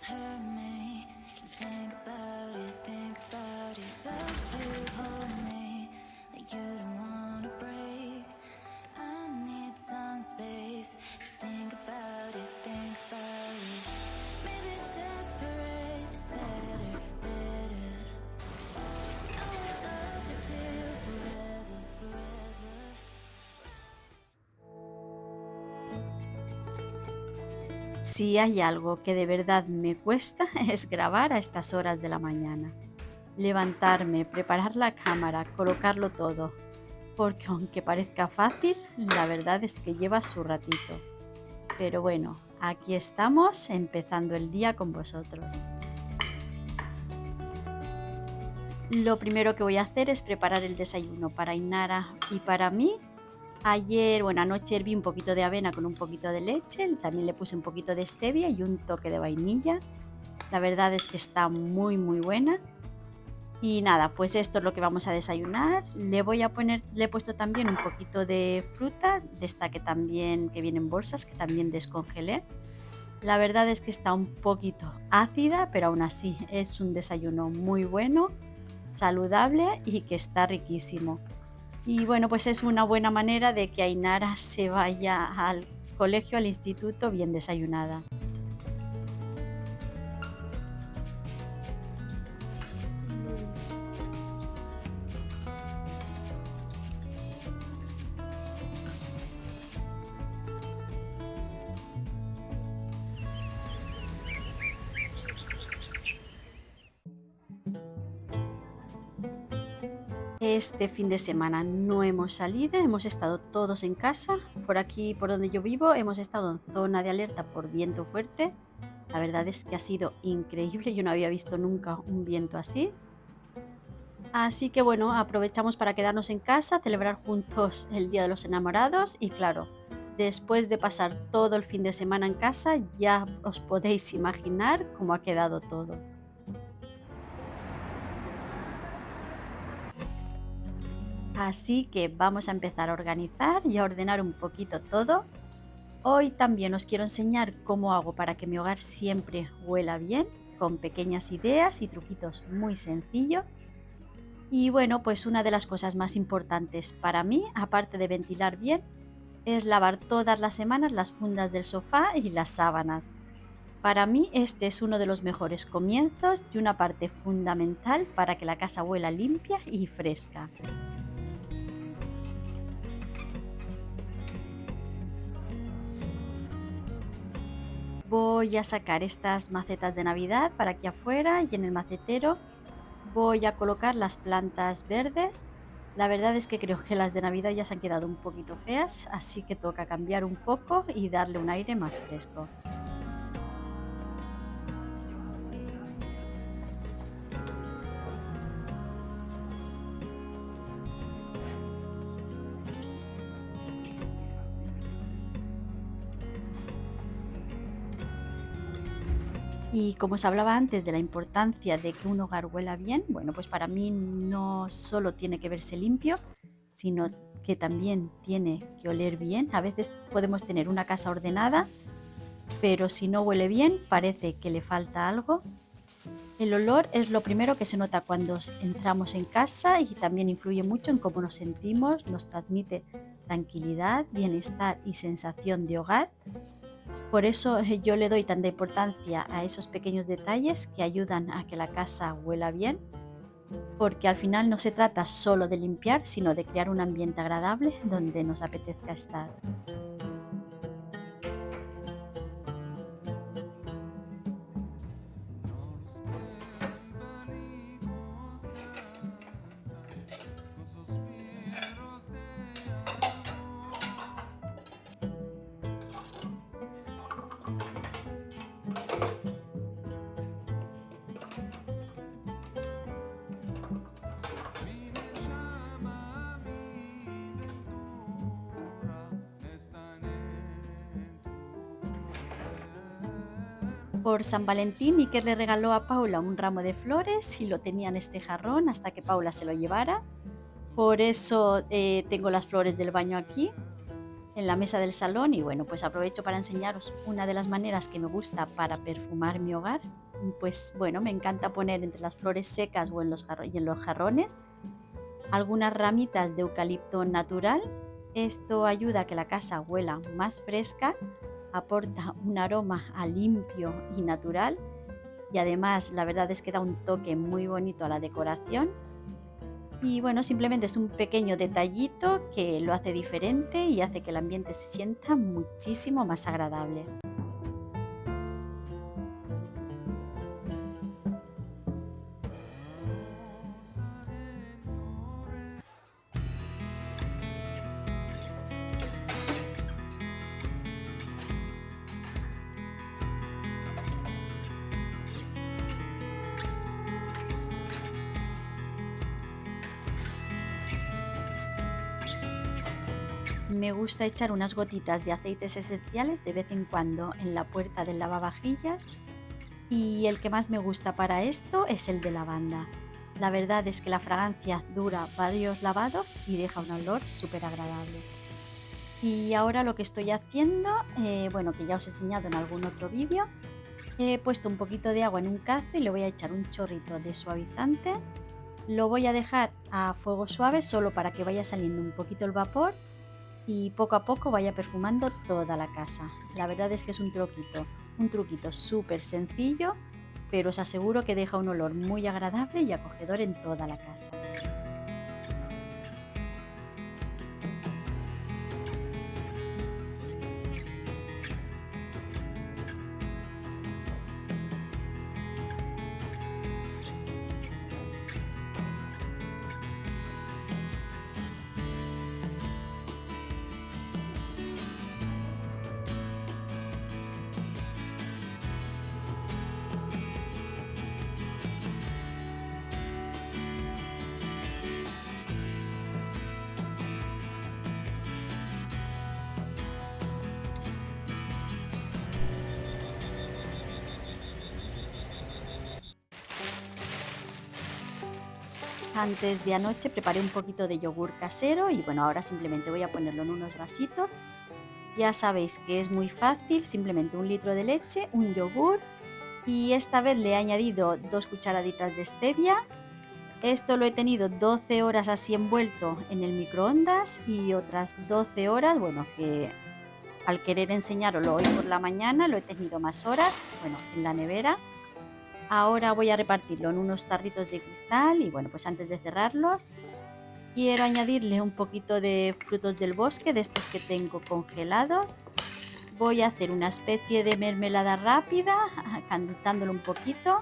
hurt me. Just think about it, but you hold me like you don't wanna break. I need some space. Just think about it, think about it. Maybe separate is better, better. I will love you till forever, forever. Si hay algo que de verdad me cuesta es grabar a estas horas de la mañana. Levantarme, preparar la cámara, colocarlo todo. Porque aunque parezca fácil, la verdad es que lleva su ratito. Pero bueno, aquí estamos empezando el día con vosotros. Lo primero que voy a hacer es preparar el desayuno para Inara y para mí. Anoche herví un poquito de avena con un poquito de leche, también le puse un poquito de stevia y un toque de vainilla. La verdad es que está muy muy buena. Y nada, pues esto es lo que vamos a desayunar. Le he puesto también un poquito de fruta, de esta que viene en bolsas, que también descongelé. La verdad es que está un poquito ácida, pero aún así es un desayuno muy bueno, saludable y que está riquísimo. Y bueno, pues es una buena manera de que Ainara se vaya al colegio, al instituto, bien desayunada. Este fin de semana no hemos salido, hemos estado todos en casa. Por aquí, por donde yo vivo, hemos estado en zona de alerta por viento fuerte. La verdad es que ha sido increíble, yo no había visto nunca un viento así. Así que bueno, aprovechamos para quedarnos en casa, celebrar juntos el Día de los Enamorados y claro, después de pasar todo el fin de semana en casa, ya os podéis imaginar cómo ha quedado todo. Así que vamos a empezar a organizar y a ordenar un poquito todo. Hoy también os quiero enseñar cómo hago para que mi hogar siempre huela bien, con pequeñas ideas y truquitos muy sencillos. Y bueno, pues una de las cosas más importantes para mí, aparte de ventilar bien, es lavar todas las semanas las fundas del sofá y las sábanas. Para mí este es uno de los mejores comienzos y una parte fundamental para que la casa huela limpia y fresca. Voy a sacar estas macetas de Navidad para aquí afuera y en el macetero voy a colocar las plantas verdes. La verdad es que creo que las de Navidad ya se han quedado un poquito feas, así que toca cambiar un poco y darle un aire más fresco. Y como os hablaba antes de la importancia de que un hogar huela bien, bueno, pues para mí no solo tiene que verse limpio, sino que también tiene que oler bien. A veces podemos tener una casa ordenada, pero si no huele bien, parece que le falta algo. El olor es lo primero que se nota cuando entramos en casa y también influye mucho en cómo nos sentimos, nos transmite tranquilidad, bienestar y sensación de hogar. Por eso yo le doy tanta importancia a esos pequeños detalles que ayudan a que la casa huela bien, porque al final no se trata solo de limpiar, sino de crear un ambiente agradable donde nos apetezca estar. Nos pervadimos cantar con suspiros de amor. Mi llama, mi ventura están en tu querer. Por San Valentín, Iker le regaló a Paula un ramo de flores y lo tenía en este jarrón hasta que Paula se lo llevara. Por eso tengo las flores del baño aquí. en la mesa del salón y bueno, pues aprovecho para enseñaros una de las maneras que me gusta para perfumar mi hogar. Pues bueno, me encanta poner entre las flores secas o y en los jarrones algunas ramitas de eucalipto natural. Esto ayuda a que la casa huela más fresca, aporta un aroma a limpio y natural y además la verdad es que da un toque muy bonito a la decoración. Y bueno, simplemente es un pequeño detallito que lo hace diferente y hace que el ambiente se sienta muchísimo más agradable. Me gusta echar unas gotitas de aceites esenciales de vez en cuando en la puerta del lavavajillas y el que más me gusta para esto es el de lavanda. La verdad es que la fragancia dura varios lavados y deja un olor súper agradable. Y ahora lo que estoy haciendo, bueno, que ya os he enseñado en algún otro vídeo, he puesto un poquito de agua en un cazo y le voy a echar un chorrito de suavizante. Lo voy a dejar a fuego suave solo para que vaya saliendo un poquito el vapor y poco a poco vaya perfumando toda la casa. La verdad es que es un truquito súper sencillo, pero os aseguro que deja un olor muy agradable y acogedor en toda la casa. Antes de anoche preparé un poquito de yogur casero y bueno, ahora simplemente voy a ponerlo en unos vasitos. Ya sabéis que es muy fácil, simplemente 1 litro de leche, un yogur y esta vez le he añadido 2 cucharaditas de stevia. Esto lo he tenido 12 horas así envuelto en el microondas y otras 12 horas, bueno, que al querer enseñaroslo hoy por la mañana lo he tenido más horas, bueno, en la nevera. Ahora voy a repartirlo en unos tarritos de cristal y bueno, pues antes de cerrarlos quiero añadirle un poquito de frutos del bosque, de estos que tengo congelados. Voy a hacer una especie de mermelada rápida, calentándolo un poquito.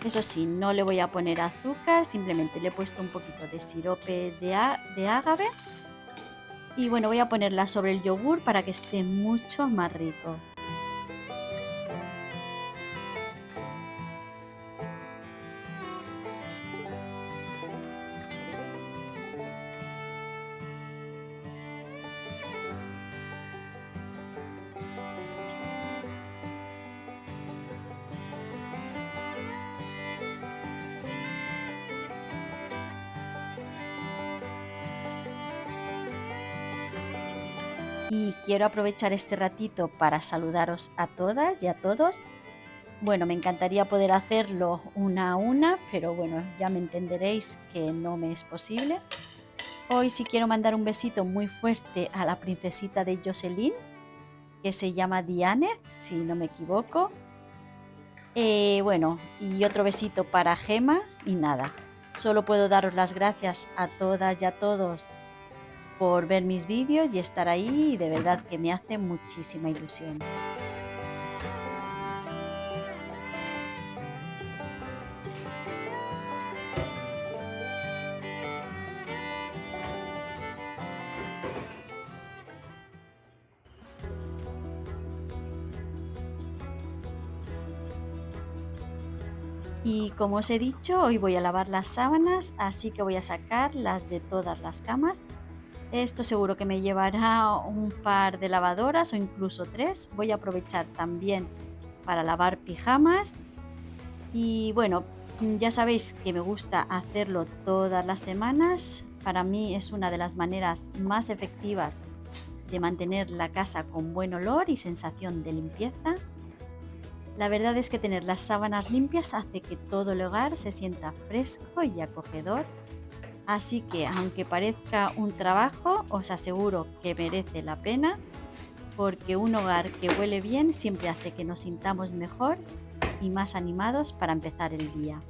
Eso sí, no le voy a poner azúcar, simplemente le he puesto un poquito de sirope de agave. Y bueno, voy a ponerla sobre el yogur para que esté mucho más rico. Y quiero aprovechar este ratito para saludaros a todas y a todos. Bueno, me encantaría poder hacerlo una a una, pero bueno, ya me entenderéis que no me es posible. Hoy sí quiero mandar un besito muy fuerte a la princesita de Jocelyn, que se llama Diane, si no me equivoco. Bueno, y otro besito para Gema y nada. Solo puedo daros las gracias a todas y a todos por ver mis vídeos y estar ahí, y de verdad que me hace muchísima ilusión. Y como os he dicho, hoy voy a lavar las sábanas, así que voy a sacar las de todas las camas. Esto seguro que me llevará un par de lavadoras o incluso 3. Voy a aprovechar también para lavar pijamas. Y bueno, ya sabéis que me gusta hacerlo todas las semanas. Para mí es una de las maneras más efectivas de mantener la casa con buen olor y sensación de limpieza. La verdad es que tener las sábanas limpias hace que todo el hogar se sienta fresco y acogedor. Así que aunque parezca un trabajo, os aseguro que merece la pena, porque un hogar que huele bien siempre hace que nos sintamos mejor y más animados para empezar el día.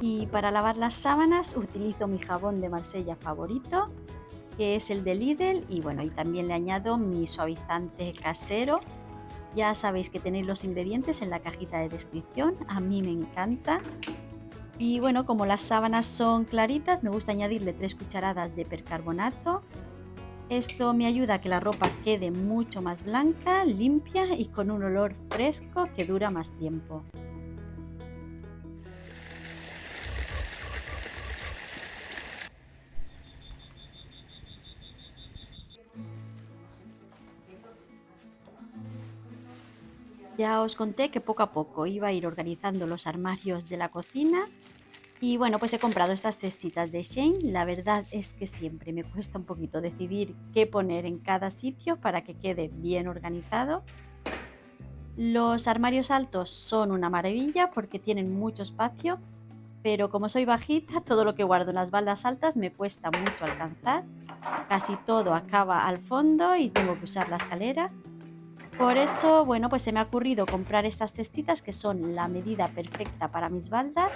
Y para lavar las sábanas utilizo mi jabón de Marsella favorito, que es el de Lidl, y bueno, y también le añado mi suavizante casero. Ya sabéis que tenéis los ingredientes en la cajita de descripción, a mí me encanta. Y bueno, como las sábanas son claritas, me gusta añadirle 3 cucharadas de percarbonato. Esto me ayuda a que la ropa quede mucho más blanca, limpia y con un olor fresco que dura más tiempo. Ya os conté que poco a poco iba a ir organizando los armarios de la cocina y bueno, pues he comprado estas cestitas de Shein. La verdad es que siempre me cuesta un poquito decidir qué poner en cada sitio para que quede bien organizado. Los armarios altos son una maravilla porque tienen mucho espacio, pero como soy bajita, todo lo que guardo en las baldas altas me cuesta mucho alcanzar. Casi todo acaba al fondo y tengo que usar la escalera. Por eso, bueno, pues se me ha ocurrido comprar estas cestitas que son la medida perfecta para mis baldas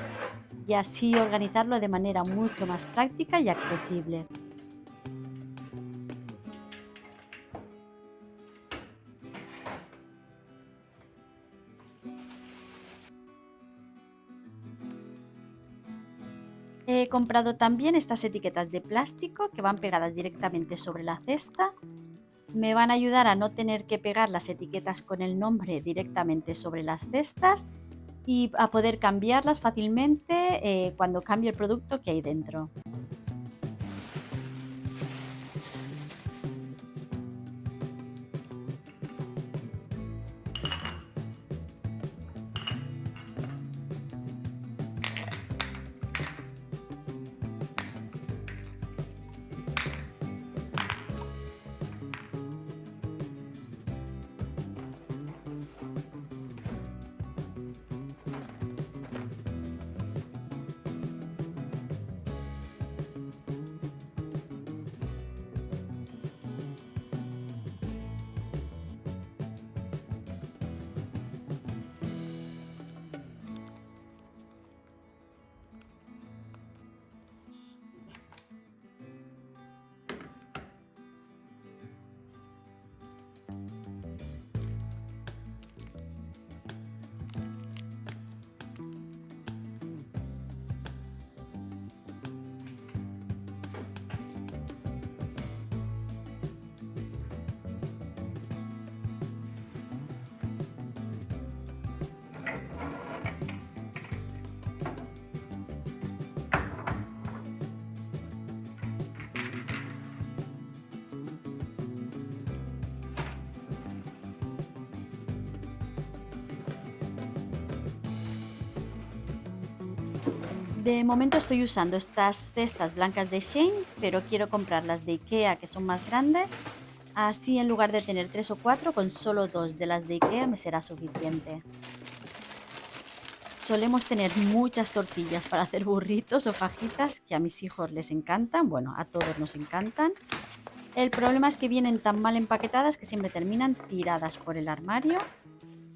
y así organizarlo de manera mucho más práctica y accesible. He comprado también estas etiquetas de plástico que van pegadas directamente sobre la cesta. Me van a ayudar a no tener que pegar las etiquetas con el nombre directamente sobre las cestas y a poder cambiarlas fácilmente cuando cambie el producto que hay dentro. De momento estoy usando estas cestas blancas de Shein, pero quiero comprar las de IKEA que son más grandes, Así, en lugar de tener 3 o 4, con solo 2 de las de IKEA me será suficiente. Solemos tener muchas tortillas para hacer burritos o fajitas que a mis hijos les encantan, bueno, a todos nos encantan. El problema es que vienen tan mal empaquetadas que siempre terminan tiradas por el armario.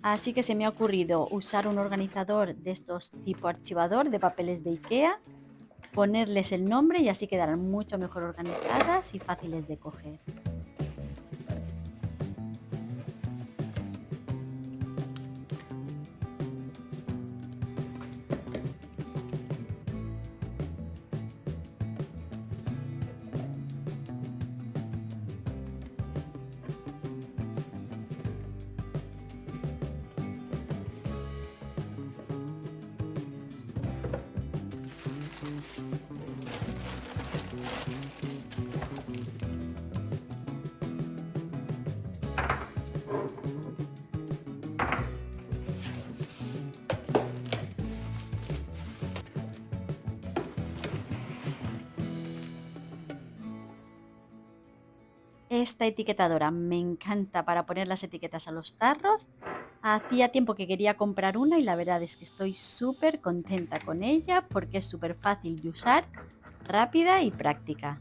Así que se me ha ocurrido usar un organizador de estos tipo archivador de papeles de IKEA, ponerles el nombre y así quedarán mucho mejor organizadas y fáciles de coger. Esta etiquetadora me encanta para poner las etiquetas a los tarros. Hacía tiempo que quería comprar una y la verdad es que estoy súper contenta con ella porque es súper fácil de usar, rápida y práctica.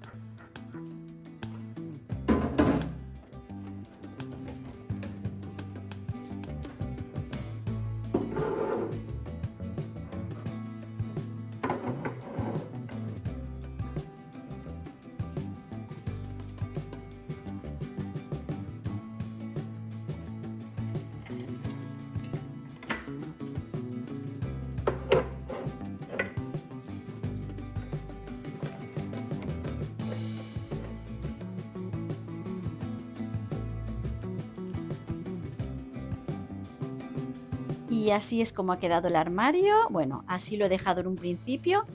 Y así es como ha quedado el armario. Bueno, así lo he dejado en un principio,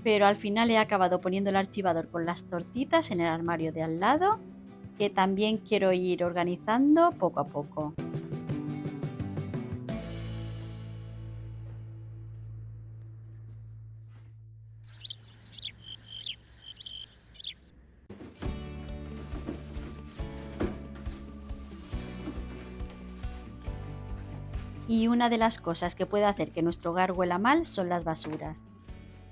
pero al final he acabado poniendo el archivador con las tortitas en el armario de al lado, que también quiero ir organizando poco a poco. Y una de las cosas que puede hacer que nuestro hogar huela mal son las basuras.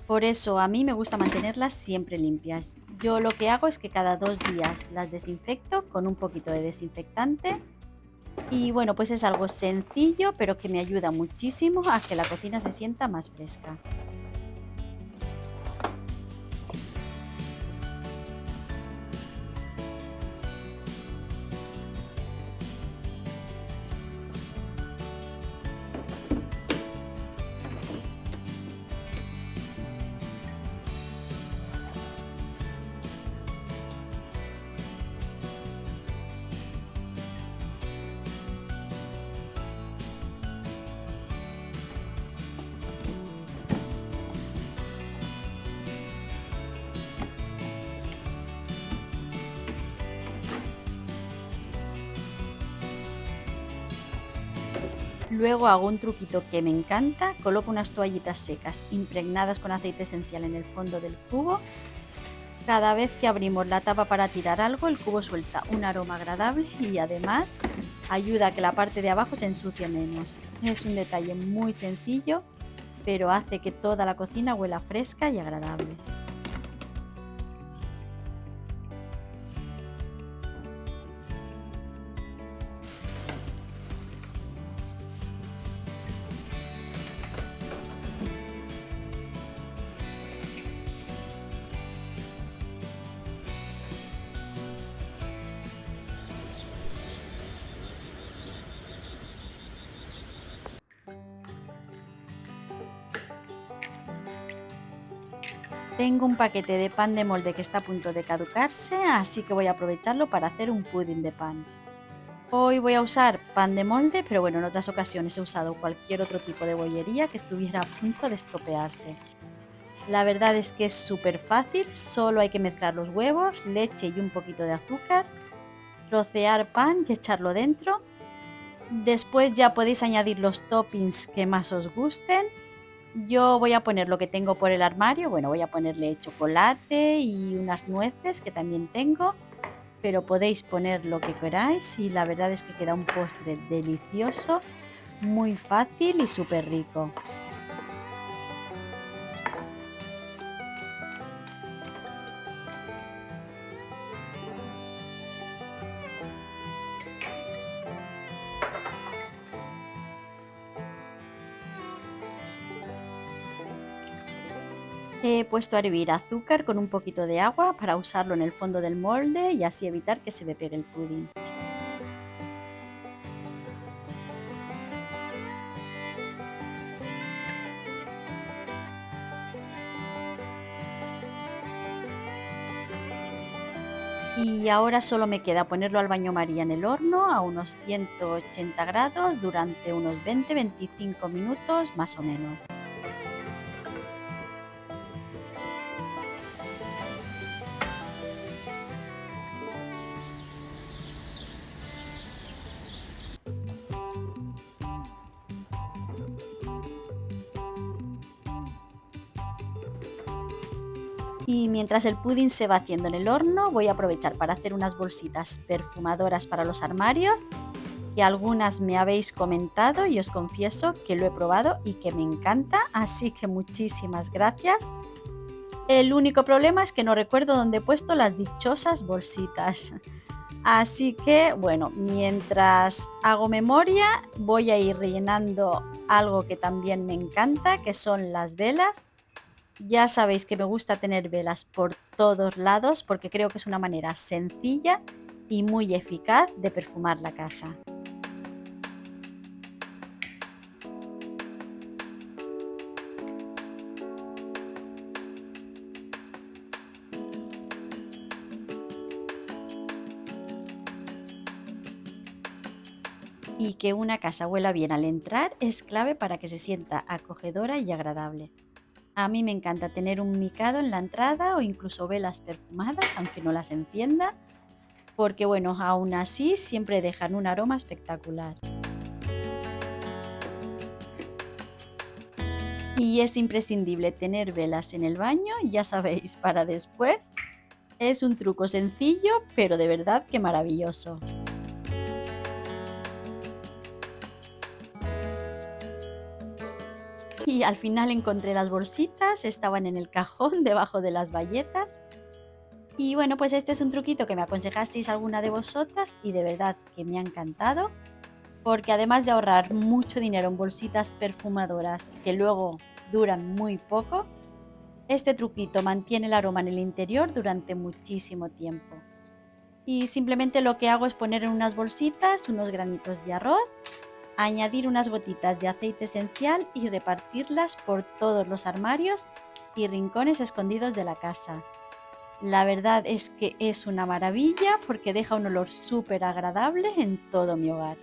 Por eso a mí me gusta mantenerlas siempre limpias. Yo lo que hago es que cada 2 días las desinfecto con un poquito de desinfectante y bueno, pues es algo sencillo pero que me ayuda muchísimo a que la cocina se sienta más fresca. Luego hago un truquito que me encanta, coloco unas toallitas secas impregnadas con aceite esencial en el fondo del cubo. Cada vez que abrimos la tapa para tirar algo, el cubo suelta un aroma agradable y además ayuda a que la parte de abajo se ensucie menos. Es un detalle muy sencillo, pero hace que toda la cocina huela fresca y agradable. Tengo un paquete de pan de molde que está a punto de caducarse, así que voy a aprovecharlo para hacer un pudding de pan. Hoy voy a usar pan de molde, pero bueno, en otras ocasiones he usado cualquier otro tipo de bollería que estuviera a punto de estropearse. La verdad es que es súper fácil, solo hay que mezclar los huevos, leche y un poquito de azúcar, trocear pan y echarlo dentro. Después ya podéis añadir los toppings que más os gusten. Yo voy a poner lo que tengo por el armario, bueno, voy a ponerle chocolate y unas nueces que también tengo, pero podéis poner lo que queráis y la verdad es que queda un postre delicioso, muy fácil y súper rico. He puesto a hervir azúcar con un poquito de agua para usarlo en el fondo del molde y así evitar que se me pegue el pudding. Y ahora solo me queda ponerlo al baño María en el horno a unos 180 grados durante unos 20-25 minutos más o menos. Y mientras el pudding se va haciendo en el horno, voy a aprovechar para hacer unas bolsitas perfumadoras para los armarios, que algunas me habéis comentado y os confieso que lo he probado y que me encanta, así que muchísimas gracias. El único problema es que no recuerdo dónde he puesto las dichosas bolsitas. Así que, bueno, mientras hago memoria, voy a ir rellenando algo que también me encanta, que son las velas. Ya sabéis que me gusta tener velas por todos lados porque creo que es una manera sencilla y muy eficaz de perfumar la casa. Y que una casa huela bien al entrar es clave para que se sienta acogedora y agradable. A mí me encanta tener un micado en la entrada o incluso velas perfumadas, aunque no las encienda, porque bueno, aún así siempre dejan un aroma espectacular. Y es imprescindible tener velas en el baño, ya sabéis, para después. Es un truco sencillo, pero de verdad que maravilloso. Y al final encontré las bolsitas, estaban en el cajón debajo de las bayetas. Y bueno, pues este es un truquito que me aconsejasteis alguna de vosotras y de verdad que me ha encantado, porque además de ahorrar mucho dinero en bolsitas perfumadoras que luego duran muy poco, este truquito mantiene el aroma en el interior durante muchísimo tiempo. Y simplemente lo que hago es poner en unas bolsitas unos granitos de arroz, añadir unas gotitas de aceite esencial y repartirlas por todos los armarios y rincones escondidos de la casa. La verdad es que es una maravilla porque deja un olor súper agradable en todo mi hogar.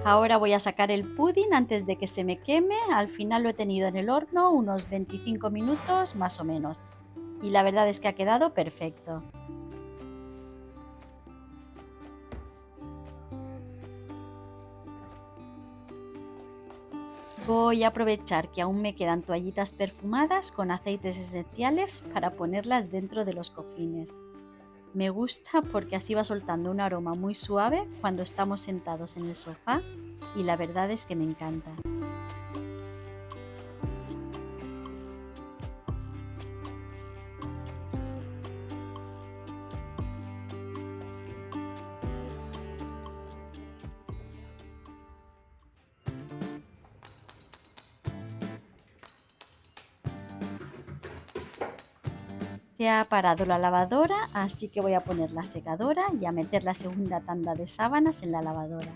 Ahora voy a sacar el pudding antes de que se me queme. Al final lo he tenido en el horno unos 25 minutos más o menos. Y la verdad es que ha quedado perfecto. Voy a aprovechar que aún me quedan toallitas perfumadas con aceites esenciales para ponerlas dentro de los cojines. Me gusta porque así va soltando un aroma muy suave cuando estamos sentados en el sofá y la verdad es que me encanta. Se ha parado la lavadora, así que voy a poner la secadora y a meter la segunda tanda de sábanas en la lavadora.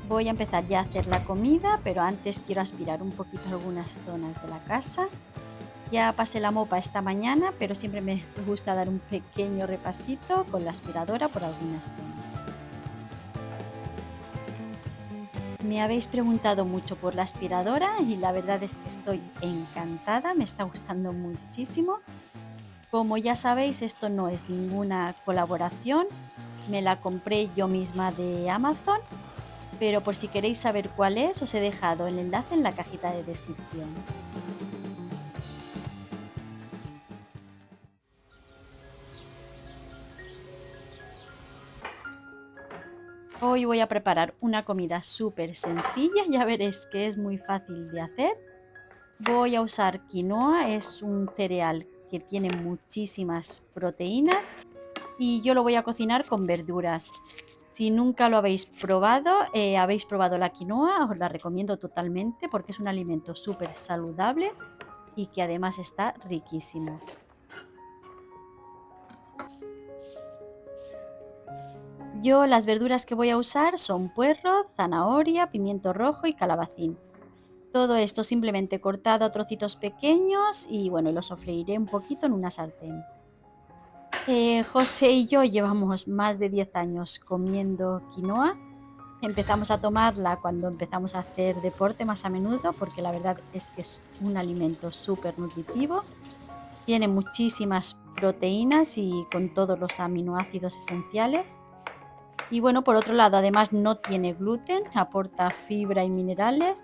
Voy a empezar ya a hacer la comida, pero antes quiero aspirar un poquito algunas zonas de la casa. Ya pasé la mopa esta mañana, pero siempre me gusta dar un pequeño repasito con la aspiradora por algunas zonas. Me habéis preguntado mucho por la aspiradora y la verdad es que estoy encantada, me está gustando muchísimo. Como ya sabéis, esto no es ninguna colaboración, me la compré yo misma de Amazon, pero por si queréis saber cuál es, os he dejado el enlace en la cajita de descripción. Hoy voy a preparar una comida súper sencilla, ya veréis que es muy fácil de hacer. Voy a usar quinoa, es un cereal que tiene muchísimas proteínas y yo lo voy a cocinar con verduras. Si nunca lo habéis probado la quinoa, os la recomiendo totalmente porque es un alimento súper saludable y que además está riquísimo. Yo las verduras que voy a usar son puerro, zanahoria, pimiento rojo y calabacín. Todo esto simplemente cortado a trocitos pequeños y bueno, lo sofreiré un poquito en una sartén. José y yo llevamos más de 10 años comiendo quinoa. Empezamos a tomarla cuando empezamos a hacer deporte más a menudo porque la verdad es que es un alimento súper nutritivo. Tiene muchísimas proteínas y con todos los aminoácidos esenciales. Y bueno, por otro lado, además no tiene gluten, aporta fibra y minerales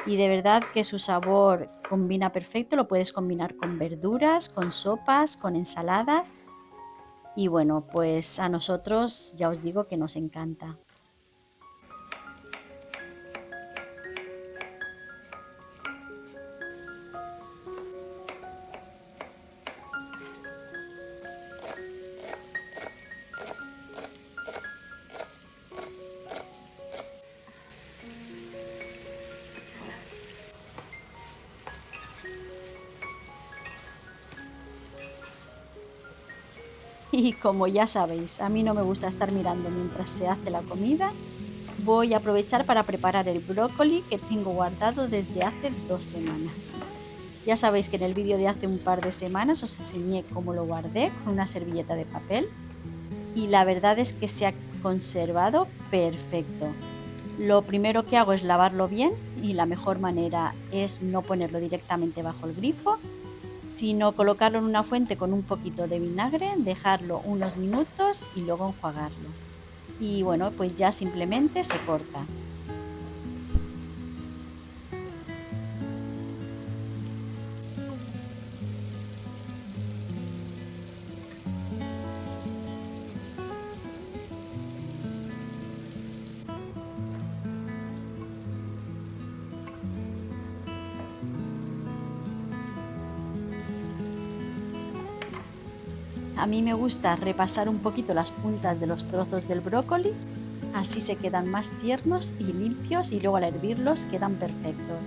y de verdad que su sabor combina perfecto. Lo puedes combinar con verduras, con sopas, con ensaladas y bueno, pues a nosotros ya os digo que nos encanta. Y como ya sabéis, a mí no me gusta estar mirando mientras se hace la comida. Voy a aprovechar para preparar el brócoli que tengo guardado desde hace 2 semanas. Ya sabéis que en el vídeo de hace un par de semanas os enseñé cómo lo guardé con una servilleta de papel y la verdad es que se ha conservado perfecto. Lo primero que hago es lavarlo bien y la mejor manera es no ponerlo directamente bajo el grifo, sino colocarlo en una fuente con un poquito de vinagre, dejarlo unos minutos y luego enjuagarlo. Y bueno, pues ya simplemente se corta. A mí me gusta repasar un poquito las puntas de los trozos del brócoli, así se quedan más tiernos y limpios y luego al hervirlos quedan perfectos.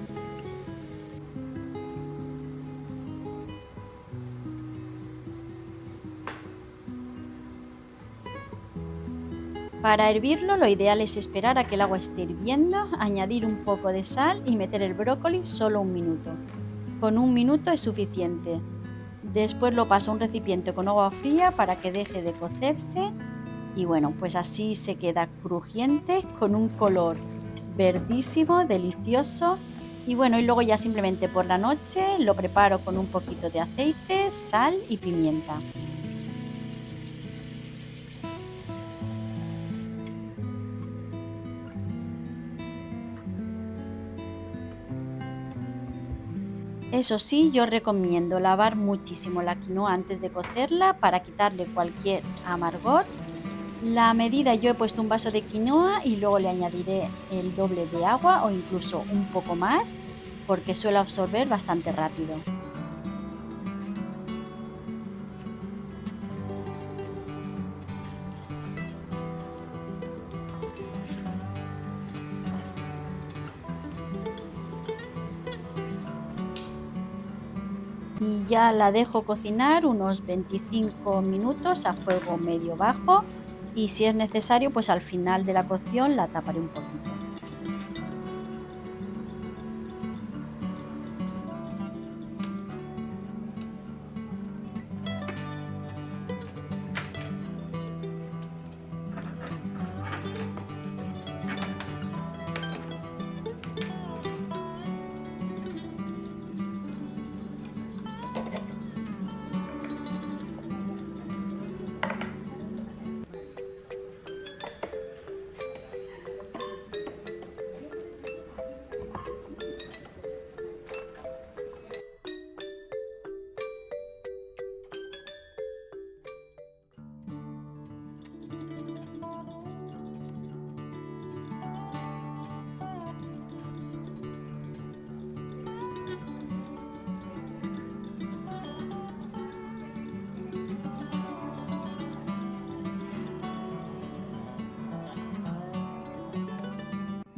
Para hervirlo, lo ideal es esperar a que el agua esté hirviendo, añadir un poco de sal y meter el brócoli solo un minuto. Con un minuto es suficiente. Después lo paso a un recipiente con agua fría para que deje de cocerse y bueno, pues así se queda crujiente con un color verdísimo, delicioso. Y bueno, y luego ya simplemente por la noche lo preparo con un poquito de aceite, sal y pimienta. Eso sí, yo recomiendo lavar muchísimo la quinoa antes de cocerla para quitarle cualquier amargor. La medida, yo he puesto un vaso de quinoa y luego le añadiré el doble de agua o incluso un poco más porque suele absorber bastante rápido. Y ya la dejo cocinar unos 25 minutos a fuego medio bajo y si es necesario, pues al final de la cocción la taparé un poquito.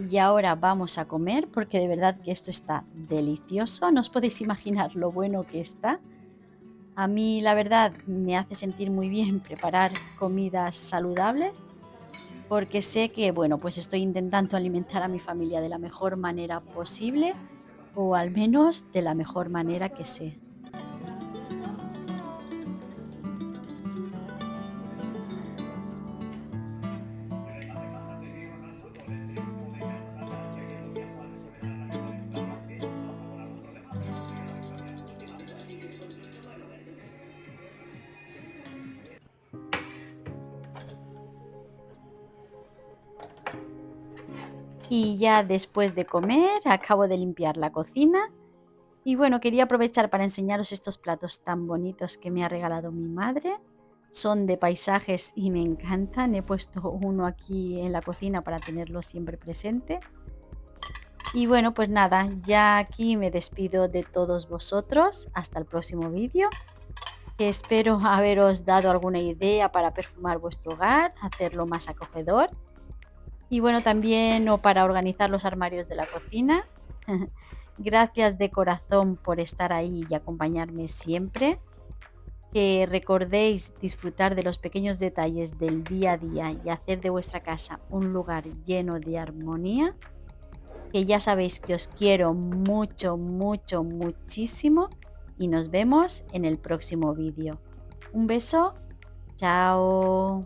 Y ahora vamos a comer porque de verdad que esto está delicioso. No os podéis imaginar lo bueno que está. A mí la verdad me hace sentir muy bien preparar comidas saludables porque sé que, bueno, pues estoy intentando alimentar a mi familia de la mejor manera posible o al menos de la mejor manera que sé. Y ya después de comer, acabo de limpiar la cocina. Y bueno, quería aprovechar para enseñaros estos platos tan bonitos que me ha regalado mi madre. Son de paisajes y me encantan. He puesto uno aquí en la cocina para tenerlo siempre presente. Y bueno, pues nada, ya aquí me despido de todos vosotros. Hasta el próximo vídeo, que espero haberos dado alguna idea para perfumar vuestro hogar, hacerlo más acogedor. Y bueno, también o para organizar los armarios de la cocina. Gracias de corazón por estar ahí y acompañarme siempre. Que recordéis disfrutar de los pequeños detalles del día a día y hacer de vuestra casa un lugar lleno de armonía. Que ya sabéis que os quiero mucho, mucho, muchísimo y nos vemos en el próximo vídeo. Un beso, chao.